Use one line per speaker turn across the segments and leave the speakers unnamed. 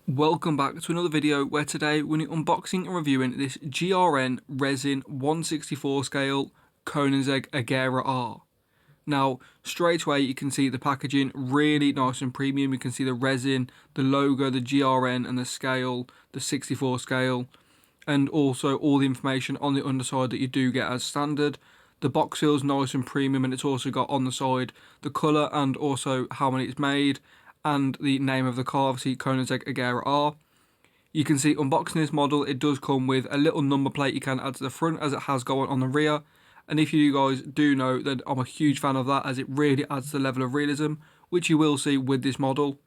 Welcome back to another video where today we're unboxing and reviewing this GRN resin 1/64 scale Koenigsegg Agera R. Now, straight away you can see the packaging really nice and premium. You can see the resin, the logo, the GRN and the scale, the 64 scale, and also all the information on the underside that you do get as standard. The box feels nice and premium, and it's also got on the side the colour and also how many it's made and the name of the car, obviously Koenigsegg Agera R. You can see unboxing this model, it does come with a little number plate you can add to the front as it has got on the rear. And if you guys do know that I'm a huge fan of that, as it really adds the level of realism, which you will see with this model.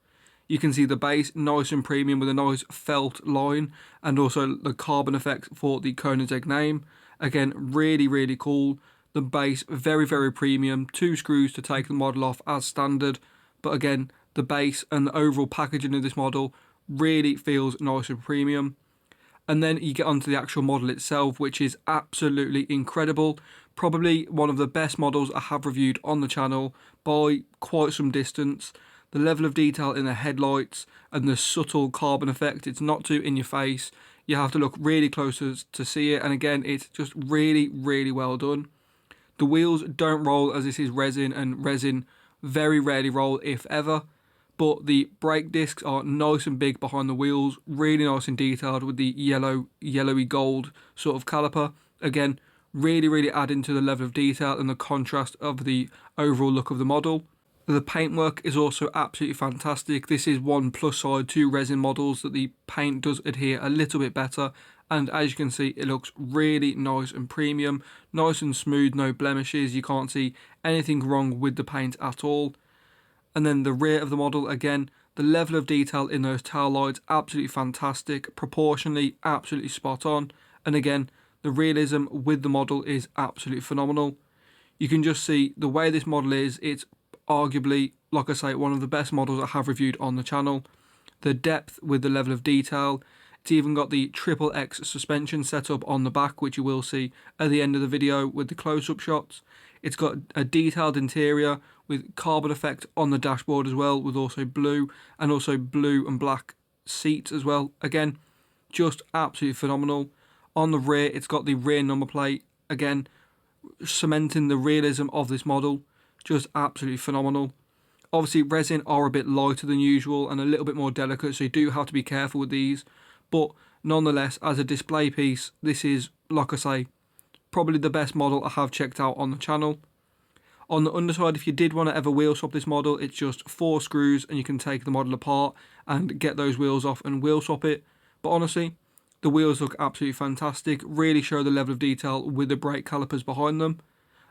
You can see the base nice and premium with a nice felt line and also the carbon effects for the Koenigsegg name. Again, really cool. The base very premium. 2 screws to take the model off as standard, but again, the base and the overall packaging of this model really feels nice and premium. And then you get onto the actual model itself, which is absolutely incredible. Probably one of the best models I have reviewed on the channel by quite some distance. The level of detail in the headlights and the subtle carbon effect, it's not too in your face. You have to look really close to see it, and again, it's just really well done. The wheels don't roll, as this is resin, and resin very rarely roll, if ever. But the brake discs are nice and big behind the wheels, really nice and detailed with the yellowy gold sort of caliper. Again, really adding to the level of detail and the contrast of the overall look of the model. The paintwork is also absolutely fantastic. This is one plus side to resin models that the paint does adhere a little bit better, and as you can see, it looks really nice and premium, nice and smooth, no blemishes. You can't see anything wrong with the paint at all. And then the rear of the model, again, the level of detail in those tail lights, absolutely fantastic, proportionally absolutely spot on. And again, the realism with the model is absolutely phenomenal. You can just see the way this model is, it's arguably, like I say, one of the best models I have reviewed on the channel. The depth with the level of detail. It's even got the XXX suspension set up on the back, which you will see at the end of the video with the close-up shots. It's got a detailed interior with carbon effect on the dashboard as well, with also blue and black seats as well. Again, just absolutely phenomenal. On the rear, it's got the rear number plate, again, cementing the realism of this model. Just absolutely phenomenal. Obviously, resin are a bit lighter than usual and a little bit more delicate, so you do have to be careful with these. But nonetheless, as a display piece, this is, like I say, probably the best model I have checked out on the channel. On the underside, if you did want to ever wheel swap this model, it's just 4 screws and you can take the model apart and get those wheels off and wheel swap it. But honestly, the wheels look absolutely fantastic, really show the level of detail with the brake calipers behind them.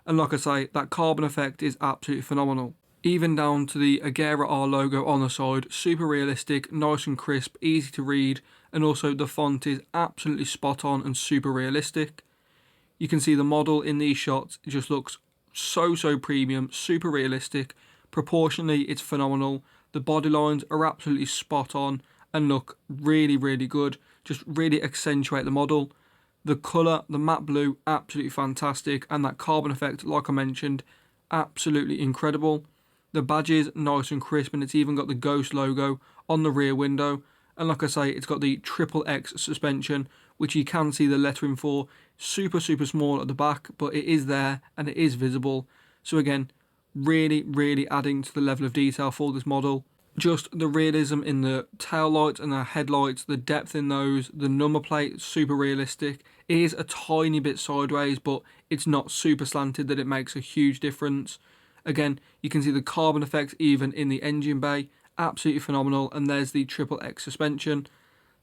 And like I say, that carbon effect is absolutely phenomenal. Even down to the Agera R logo on the side, super realistic, nice and crisp, easy to read, and also the font is absolutely spot on and super realistic. You can see the model in these shots, it just looks so premium, super realistic. Proportionally, it's phenomenal. The body lines are absolutely spot on and look really good, just really accentuate the model. The colour, the matte blue, absolutely fantastic, and that carbon effect, like I mentioned, absolutely incredible. The badges, nice and crisp, and it's even got the Ghost logo on the rear window. And like I say, it's got the XXX suspension, which you can see the lettering for, super small at the back, but it is there and it is visible. So again, really adding to the level of detail for this model. Just the realism in the tail lights and the headlights, the depth in those, the number plate, super realistic. It is a tiny bit sideways, but it's not super slanted that it makes a huge difference. Again, you can see the carbon effect even in the engine bay, absolutely phenomenal, and there's the XXX suspension.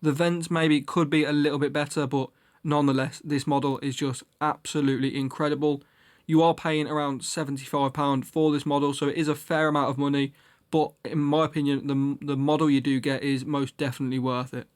The vents maybe could be a little bit better, but nonetheless, this model is just absolutely incredible. You are paying around £75 for this model, so it is a fair amount of money, but in my opinion, the model you do get is most definitely worth it.